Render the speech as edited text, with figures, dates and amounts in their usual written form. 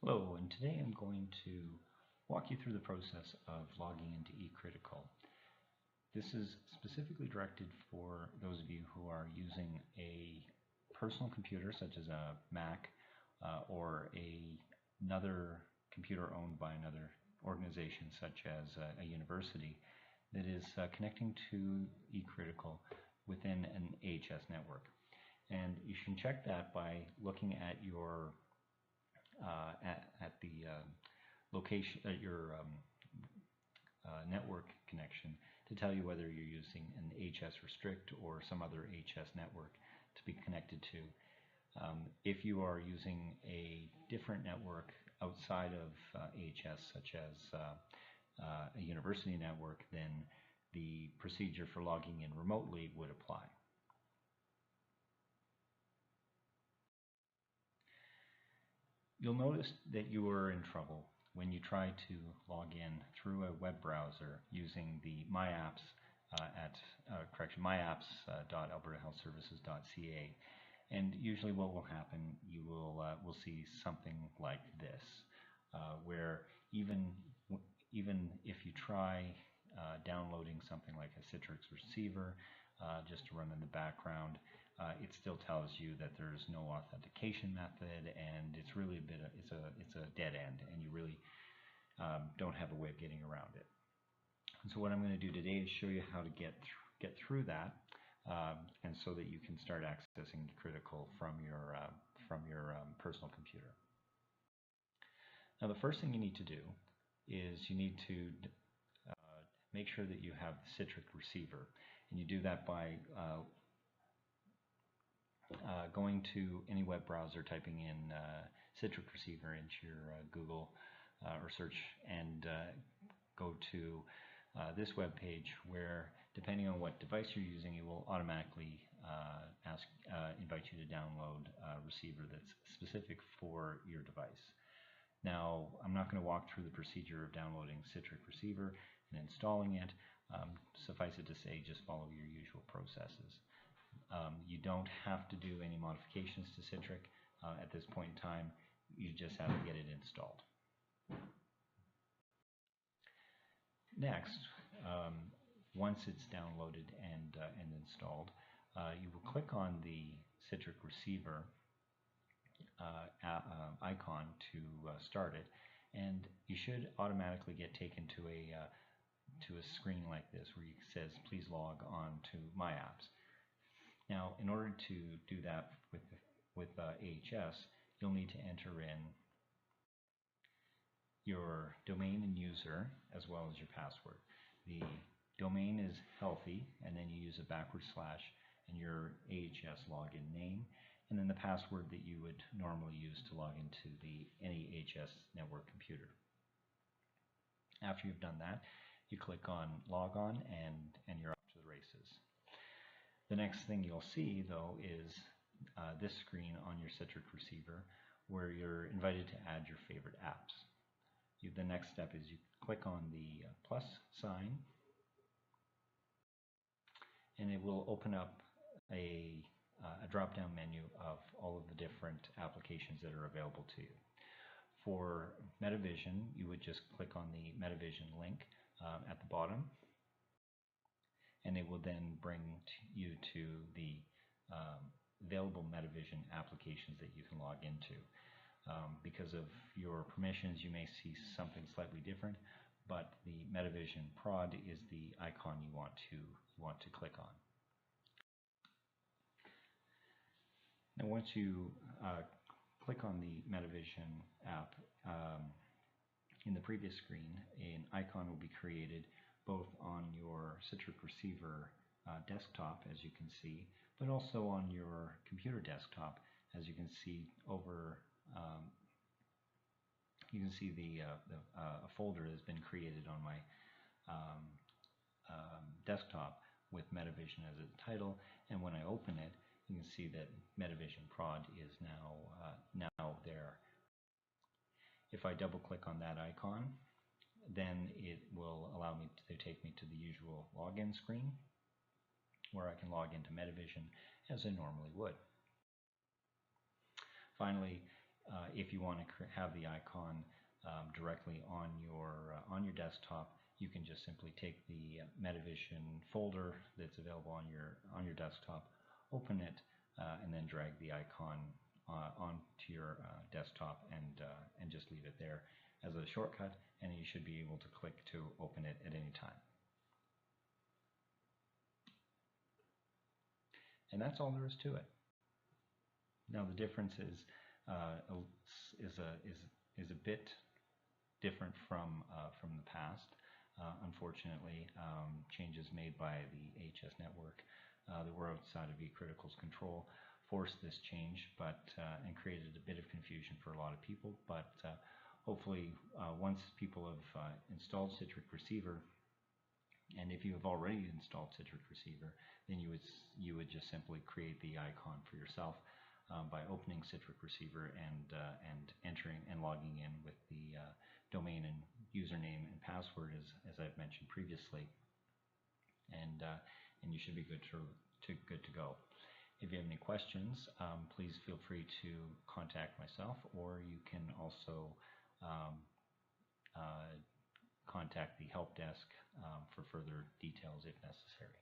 Hello, and today I'm going to walk you through the process of logging into eCritical. This is specifically directed for those of you who are using a personal computer such as a Mac or another computer owned by another organization such as a university that is connecting to eCritical within an AHS network. And you can check that by looking at your at the location at your network connection to tell you whether you're using an AHS restrict or some other AHS network to be connected to. If you are using a different network outside of AHS, such as a university network, then the procedure for logging in remotely would apply. You'll notice that you are in trouble when you try to log in through a web browser using the myapps.albertahealthservices.ca. And usually what will happen, you will see something like this, where even if you try downloading something like a Citrix receiver just to run in the background, it still tells you that there's no authentication method, and it's really it's a dead end, and you really don't have a way of getting around it. And so what I'm going to do today is show you how to get through that, and so that you can start accessing eCritical from your personal computer. Now, the first thing you need to do is you need to make sure that you have the Citrix receiver, and you do that by going to any web browser, typing in Citrix receiver into your Google or search, and go to this web page where, depending on what device you're using, it will automatically invite you to download a receiver that's specific for your device. Now, I'm not going to walk through the procedure of downloading Citrix receiver and installing it. Suffice it to say, just follow your usual processes. You don't have to do any modifications to Citrix at this point in time. You just have to get it installed. Next, once it's downloaded and installed, you will click on the Citrix receiver icon to start it, and you should automatically get taken to a screen like this where it says please log on to my apps. Now, in order to do that with AHS, you'll need to enter in your domain and user as well as your password. The domain is healthy, and then you use a backward slash and your AHS login name, and then the password that you would normally use to log into any AHS network computer. After you've done that, you click on log on, and you're off to the races. The next thing you'll see, though, is this screen on your Citrix receiver where you're invited to add your favorite apps. The next step is you click on the plus sign, and it will open up a drop-down menu of all of the different applications that are available to you. For Metavision, you would just click on the Metavision link at the bottom, and it will then bring you to the available Metavision applications that you can log into. Because of your permissions, you may see something slightly different, but the Metavision prod is the icon you want to click on. Now, once you click on the Metavision app, in the previous screen, an icon will be created both on your Citrix receiver desktop, as you can see, but also on your computer desktop. As you can see over, you can see a folder has been created on my desktop with Metavision as its title, and when I open it, you can see that Metavision prod is now there. If I double click on that icon, then it will allow me to take me to the usual login screen where I can log into Metavision as I normally would. Finally, If you want to have the icon directly on your desktop, you can just simply take the Metavision folder that's available on your desktop, open it, and then drag the icon onto your desktop and just leave it there as a shortcut, and you should be able to click to open it at any time. And that's all there is to it. Now the difference is a bit different from the past. Unfortunately, changes made by the AHS network that were outside of eCritical's control forced this change, and created a bit of confusion for a lot of people. But hopefully, once people have installed Citrix Receiver, and if you have already installed Citrix Receiver, then you would just simply create the icon for yourself by opening Citrix Receiver and entering and logging in with the domain and username and password as I've mentioned previously, and you should be good to go. If you have any questions, please feel free to contact myself, or you can also contact the help desk for further details if necessary.